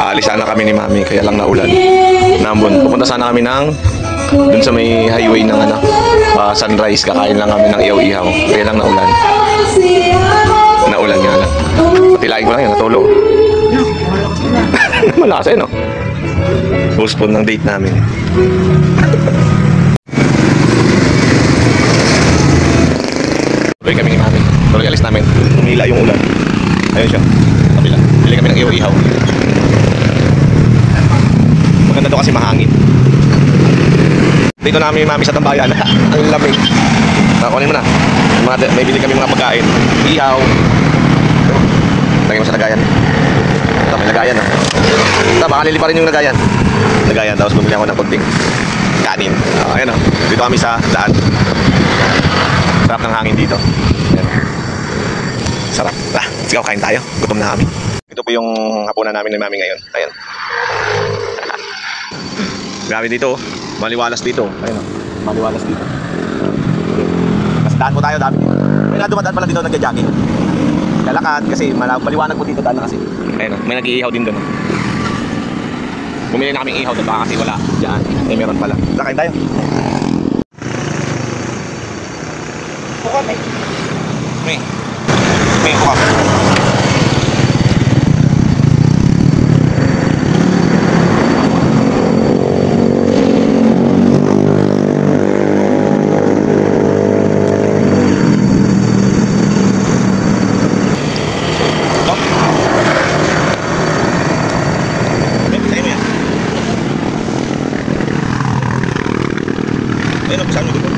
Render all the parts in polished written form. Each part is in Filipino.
Aalis sana kami ni Mami, kaya lang naulan. Nambon. Pupunta sana kami ng dun sa may highway ng Sunrise. Kakain lang kami ng ihaw-ihaw. Kaya lang naulan. Naulan nga lang. Patilain ko lang yun, natulog. Malakas no? Postpone ng date namin. Tuloy kami ni Mami. Tuloy alis namin. Humila yung ulan. Ayun siya. Kabila. Bili kami ng ihaw-ihaw. Maganda doon kasi mahangin. Dito namin Mami sa tambayan. Ang lamig. Kunin mo na. May bili kami mga pagkain. Ihaw. Lagyan mo sa lagayan. Ito, may lagayan na. Ito, baka lili pa rin yung lagayan. Lagayan, tapos bumili ako ng konting kanin. Ayan o. Dito kami sa daan. Sarap ng hangin dito. Ayan. Sarap. Let's go, kain tayo. Gutom na kami. Ito po yung hapunan namin ni Mami ngayon. Ayan. Grabe dito. Maliwalas dito. Ayan o. Maliwalas dito. Kasi daan po tayo. Dami. May nadumadaan pala dito nagja-jogging. Lalakad kasi maliwanag po dito daan na kasi. Ayan o. May nag-iihaw din doon. Bumili na kaming ihaw doon. Baka kasi wala dyan. Eh meron pala. Kain tayo. Buka may. May buka. Ayun, pisahan mo dito.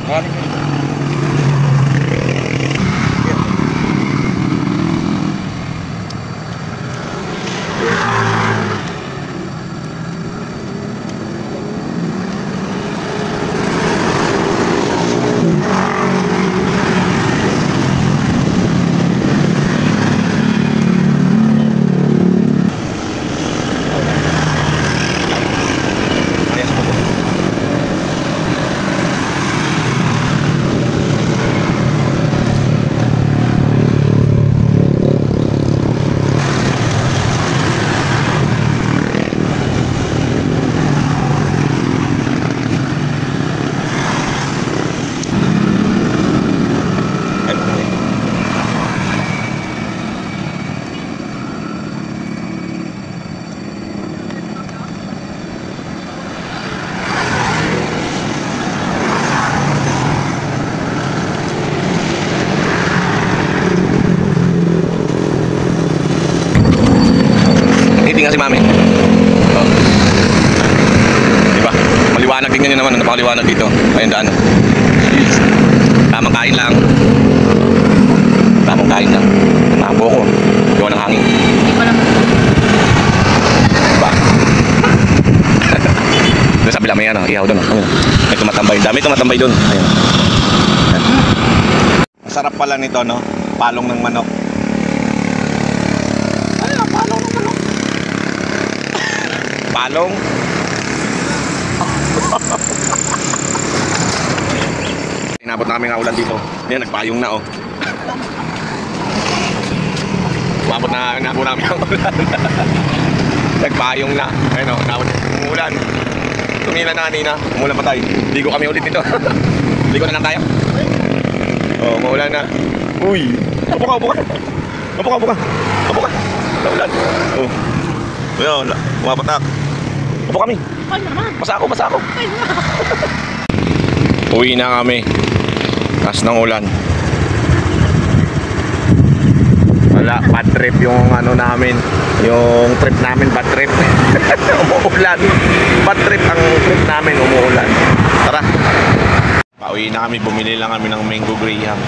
Bakit? Nga si Mami. Oh. Diba? Maliwanag din ganyan naman. Napakaliwanag dito. Ayun daan. Tamang kain lang. Tamang kain lang. Tamang ko. Gawa ng hangin. Diba? Doon sa bila may ihaw doon. May tumatambay. Dami tumatambay doon. Ayun. Masarap pala nito, no? Palong ng manok. Palong. Inabot namin ang ulan dito. Yan, nagpayong na oh. Umabot na namin ang ulan. Nagpayong na. Ayun oh, inabot yung ulan. Tumila na kanina. Umulan pa tayo. Ligo kami ulit dito. Ligo na lang tayo. Oh, maulan na. Uy. Upo ka. Naulan. Oh. Ayun, umapatak. Upo kami. Basa ako. Uwi na kami. Taas ng ulan. Wala, bad trip yung namin. Yung trip namin, bad trip. Umuulan. Bad trip ang trip namin, umuulan. Tara. Pauwi na kami, bumili lang kami ng mango graham.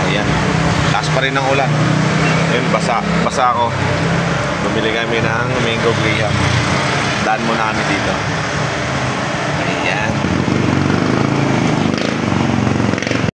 Ayan. Taas pa rin ang ulan. Ayun, basa ako. Bumili kami ng mango graham. Daan muna kami dito.